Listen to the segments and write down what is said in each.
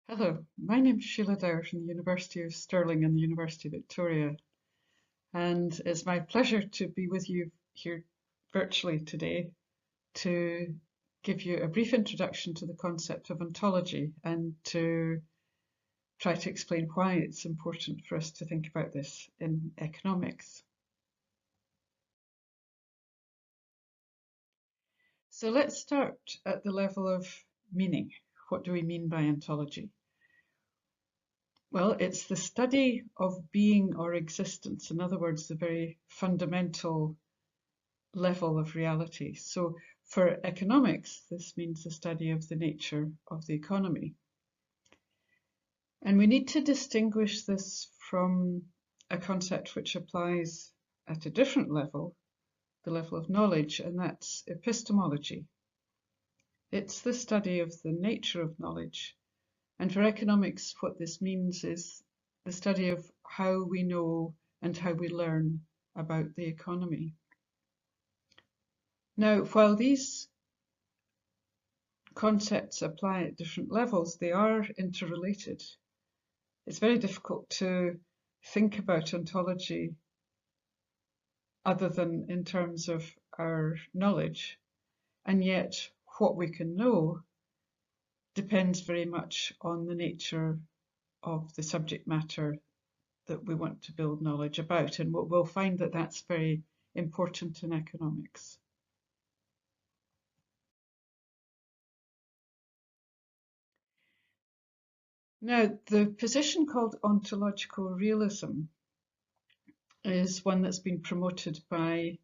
Hello, my name is Sheila Dower from the University of Stirling and the University of Victoria, and it's my pleasure to be with you here virtually today to give you a brief introduction to the concept of ontology and to try to explain why it's important for us to think about this in economics. So let's start at the level of meaning. What do we mean by ontology? Well, it's the study of being or existence, in other words, the very fundamental level of reality. So for economics, this means the study of the nature of the economy. And we need to distinguish this from a concept which applies at a different level, the level of knowledge, and that's epistemology. It's the study of the nature of knowledge. And for economics, what this means is the study of how we know and how we learn about the economy. Now, while these concepts apply at different levels, they are interrelated. It's very difficult to think about ontology other than in terms of our knowledge, and yet what we can know depends very much on the nature of the subject matter that we want to build knowledge about, and we'll find that that's very important in economics. Now, the position called ontological realism is one that's been promoted by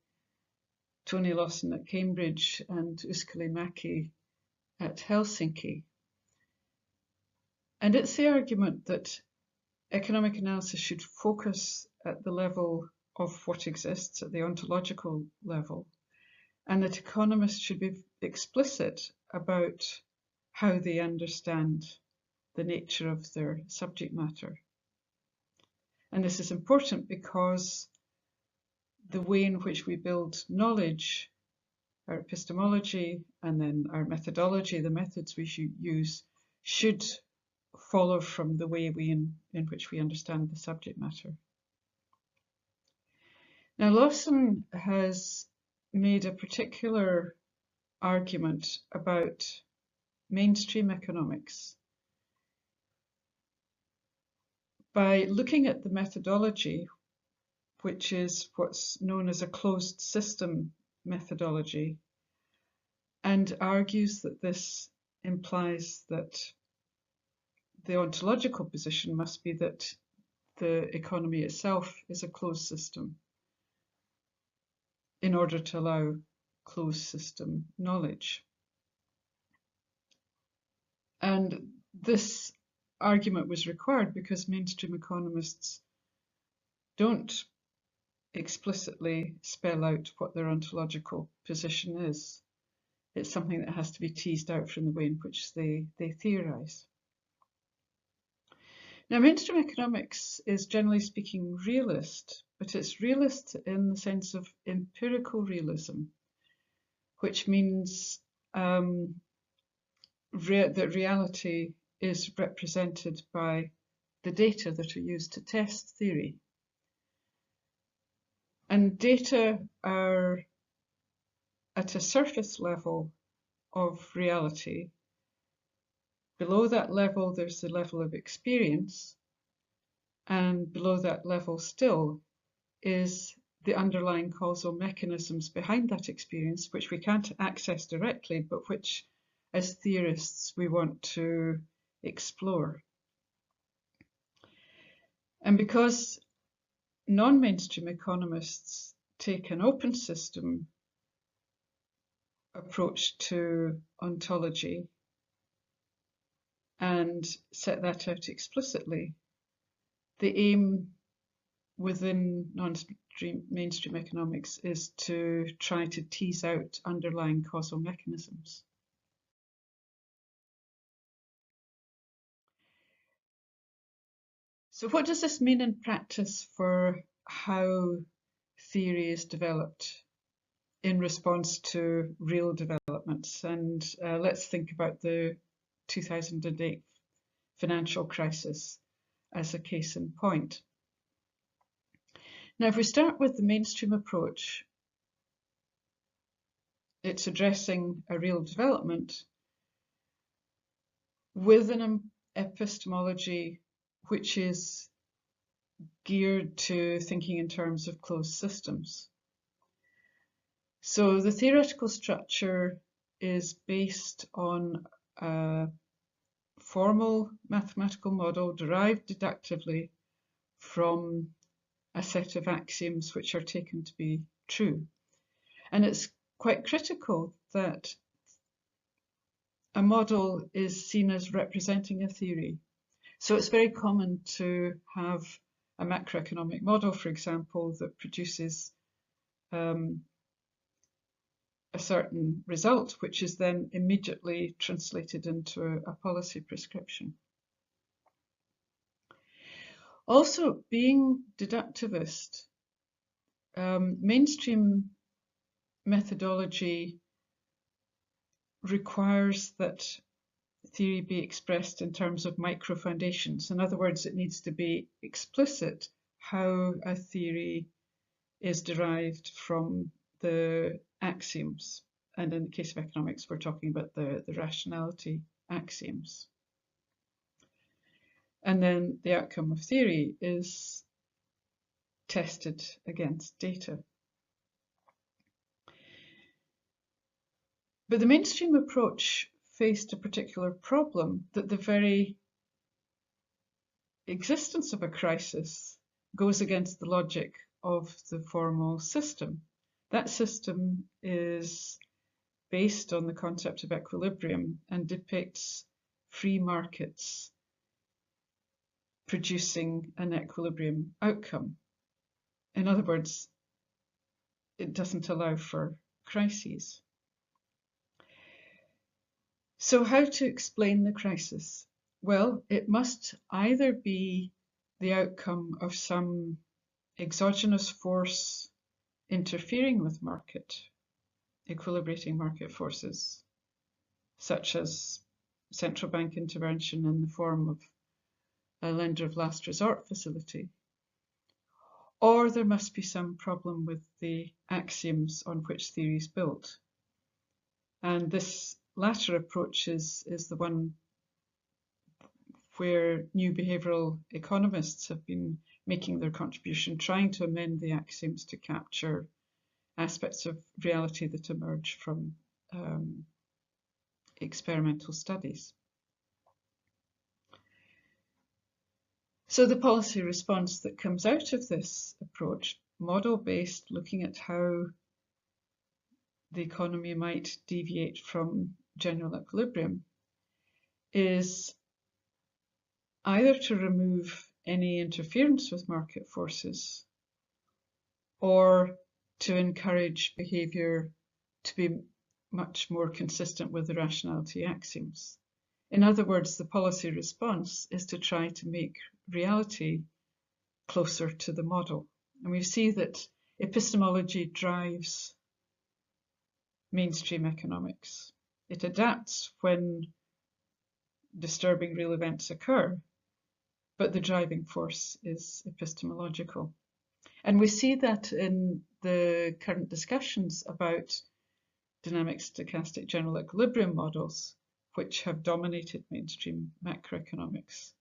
Tony Lawson at Cambridge and Uskalimäki at Helsinki. And it's the argument that economic analysis should focus at the level of what exists, at the ontological level, and that economists should be explicit about how they understand the nature of their subject matter. And this is important because the way in which we build knowledge, our epistemology, and then our methodology, the methods we should use, should follow from the way in which we understand the subject matter. Now, Lawson has made a particular argument about mainstream economics by looking at the methodology, which is what's known as a closed system methodology, and argues that this implies that the ontological position must be that the economy itself is a closed system in order to allow closed system knowledge. And this argument was required because mainstream economists don't explicitly spell out what their ontological position is. It's something that has to be teased out from the way in which they theorize. Now, mainstream economics is generally speaking realist, but it's realist in the sense of empirical realism, which means that reality is represented by the data that are used to test theory. And data are at a surface level of reality. Below that level, there's the level of experience, and below that level still is the underlying causal mechanisms behind that experience, which we can't access directly, but which, as theorists, we want to explore. And because non-mainstream economists take an open system approach to ontology and set that out explicitly, the aim within mainstream economics is to try to tease out underlying causal mechanisms. So what does this mean in practice for how theory is developed in response to real developments? And let's think about the 2008 financial crisis as a case in point. Now, if we start with the mainstream approach, it's addressing a real development with an epistemology which is geared to thinking in terms of closed systems. So the theoretical structure is based on a formal mathematical model derived deductively from a set of axioms which are taken to be true. And it's quite critical that a model is seen as representing a theory. So it's very common to have a macroeconomic model, for example, that produces a certain result, which is then immediately translated into a policy prescription. Also, being deductivist, mainstream methodology requires that theory be expressed in terms of micro foundations. In other words, it needs to be explicit how a theory is derived from the axioms. And in the case of economics, we're talking about the rationality axioms. And then the outcome of theory is tested against data. But the mainstream approach faced a particular problem, that the very existence of a crisis goes against the logic of the formal system. That system is based on the concept of equilibrium and depicts free markets producing an equilibrium outcome. In other words, it doesn't allow for crises. So how to explain the crisis? Well, it must either be the outcome of some exogenous force interfering with market, equilibrating market forces, such as central bank intervention in the form of a lender of last resort facility, or there must be some problem with the axioms on which theory is built. And this latter approach is the one where new behavioral economists have been making their contribution, trying to amend the axioms to capture aspects of reality that emerge from experimental studies. So the policy response that comes out of this approach, model-based, looking at how the economy might deviate from general equilibrium, is either to remove any interference with market forces or to encourage behaviour to be much more consistent with the rationality axioms. In other words, the policy response is to try to make reality closer to the model. And we see that epistemology drives mainstream economics. It adapts when disturbing real events occur, but the driving force is epistemological. And we see that in the current discussions about dynamic stochastic general equilibrium models, which have dominated mainstream macroeconomics.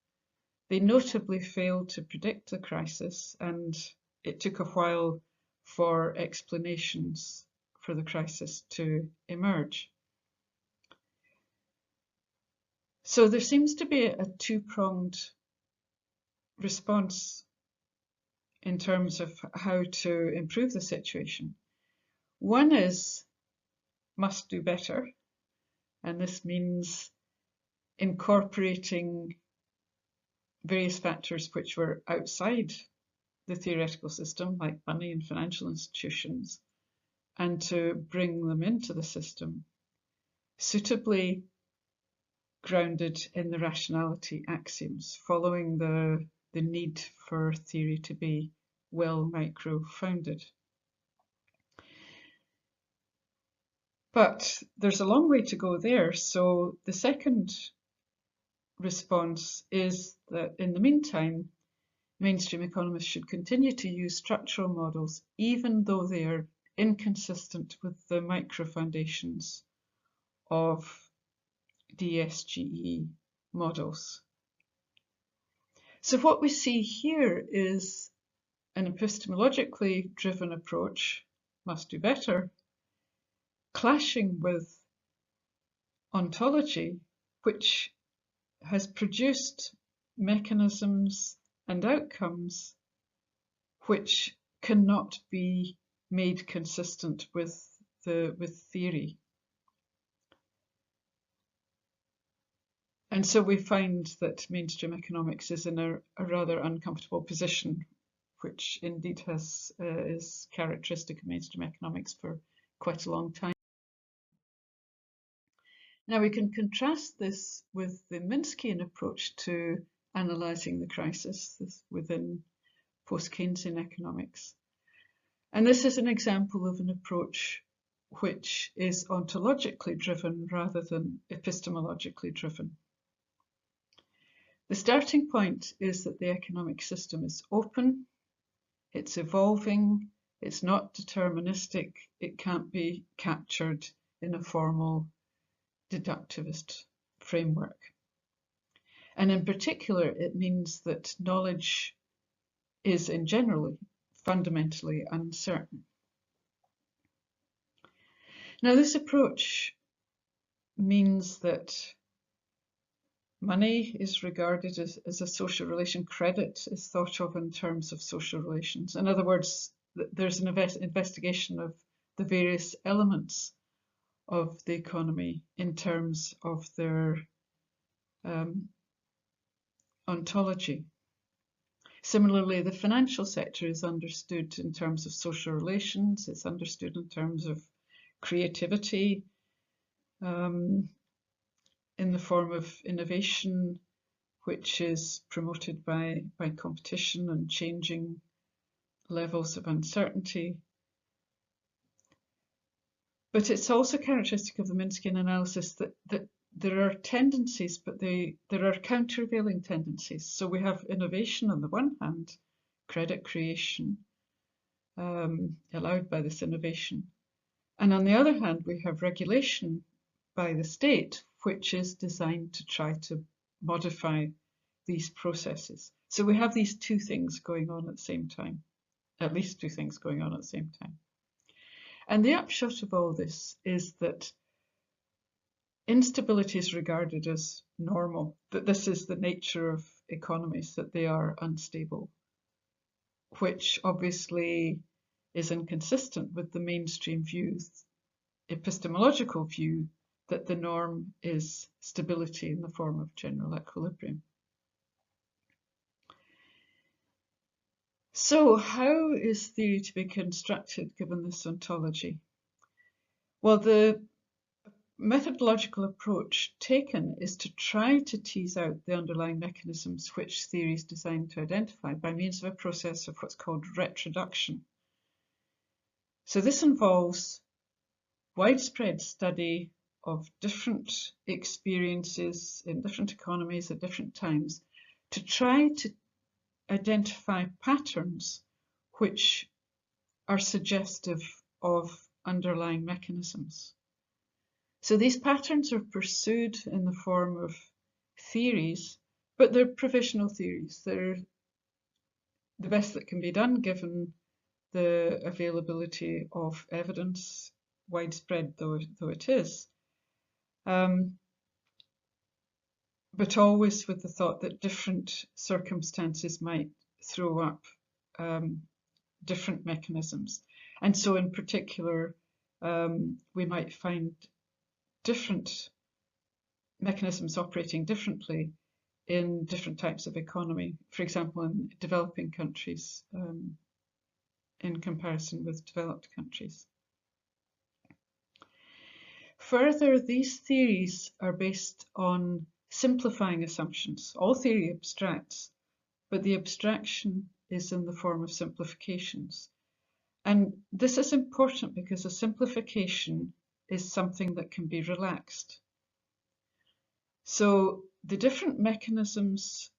They notably failed to predict the crisis, and it took a while for explanations for the crisis to emerge. So there seems to be a two-pronged response in terms of how to improve the situation. One is must do better, and this means incorporating various factors which were outside the theoretical system, like money and financial institutions, and to bring them into the system, suitably grounded in the rationality axioms, following the need for theory to be well micro-founded. But there's a long way to go there, so the second response is that in the meantime, mainstream economists should continue to use structural models even though they are inconsistent with the micro foundations of DSGE models. So what we see here is an epistemologically driven approach, must do better, clashing with ontology, which has produced mechanisms and outcomes which cannot be made consistent with theory. And so we find that mainstream economics is in a rather uncomfortable position, which indeed is characteristic of mainstream economics for quite a long time. Now we can contrast this with the Minskian approach to analysing the crisis within post-Keynesian economics. And this is an example of an approach which is ontologically driven rather than epistemologically driven. The starting point is that the economic system is open, it's evolving, it's not deterministic, it can't be captured in a formal deductivist framework. And in particular, it means that knowledge is in general fundamentally uncertain. Now, this approach means that money is regarded as a social relation. Credit is thought of in terms of social relations. In other words, there's an investigation of the various elements of the economy in terms of their ontology. Similarly, the financial sector is understood in terms of social relations. It's understood in terms of creativity, in the form of innovation, which is promoted by competition and changing levels of uncertainty. But it's also characteristic of the Minskian analysis that there are tendencies, but there are countervailing tendencies. So we have innovation on the one hand, credit creation allowed by this innovation. And on the other hand, we have regulation by the state, which is designed to try to modify these processes. So we have these two things going on at the same time, at least two things going on at the same time. And the upshot of all this is that instability is regarded as normal, that this is the nature of economies, that they are unstable, which obviously is inconsistent with the mainstream epistemological view that the norm is stability in the form of general equilibrium. So how is theory to be constructed given this ontology? Well, the methodological approach taken is to try to tease out the underlying mechanisms which theory is designed to identify by means of a process of what's called retroduction. So this involves widespread study of different experiences in different economies at different times to try to identify patterns which are suggestive of underlying mechanisms. So these patterns are pursued in the form of theories, but they're provisional theories. They're the best that can be done given the availability of evidence, widespread though it is. But always with the thought that different circumstances might throw up different mechanisms. And so in particular, we might find different mechanisms operating differently in different types of economy, for example, in developing countries in comparison with developed countries. Further, these theories are based on simplifying assumptions. All theory abstracts, but the abstraction is in the form of simplifications. And this is important because a simplification is something that can be relaxed. So the different mechanisms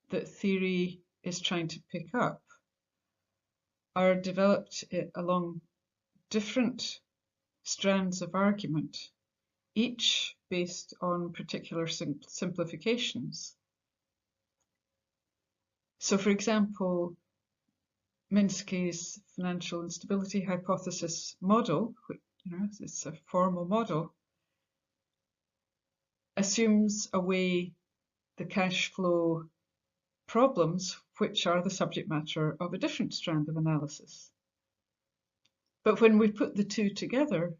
that theory is trying to pick up are developed along different strands of argument, each based on particular simplifications. So, for example, Minsky's financial instability hypothesis model, which, it's a formal model, assumes away the cash flow problems which are the subject matter of a different strand of analysis. But when we put the two together,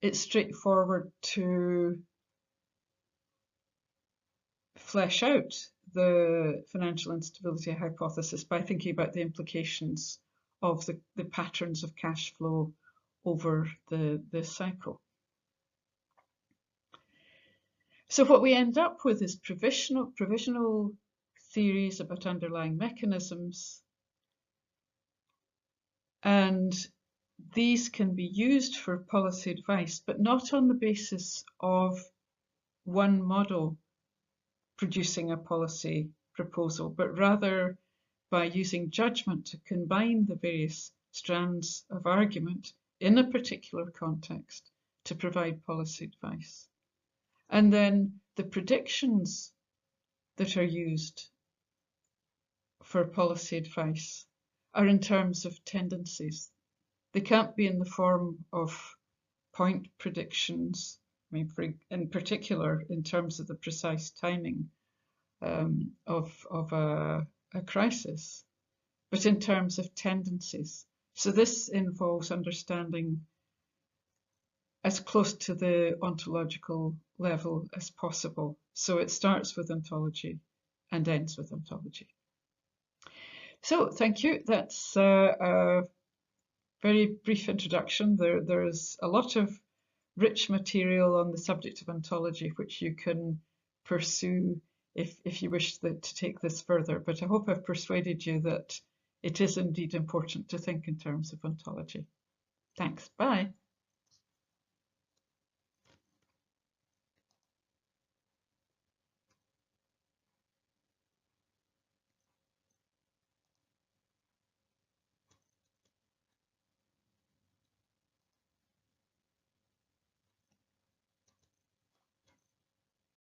it's straightforward to flesh out the financial instability hypothesis by thinking about the implications of the patterns of cash flow over the cycle. So what we end up with is provisional theories about underlying mechanisms, and these can be used for policy advice, but not on the basis of one model producing a policy proposal, but rather by using judgment to combine the various strands of argument in a particular context to provide policy advice. And then the predictions that are used for policy advice are in terms of tendencies. They can't be in the form of point predictions, in particular in terms of the precise timing of a crisis, but in terms of tendencies. So this involves understanding as close to the ontological level as possible. So it starts with ontology and ends with ontology. So thank you. That's a very brief introduction. There's a lot of rich material on the subject of ontology which you can pursue if you wish to take this further. But I hope I've persuaded you that it is indeed important to think in terms of ontology. Thanks. Bye.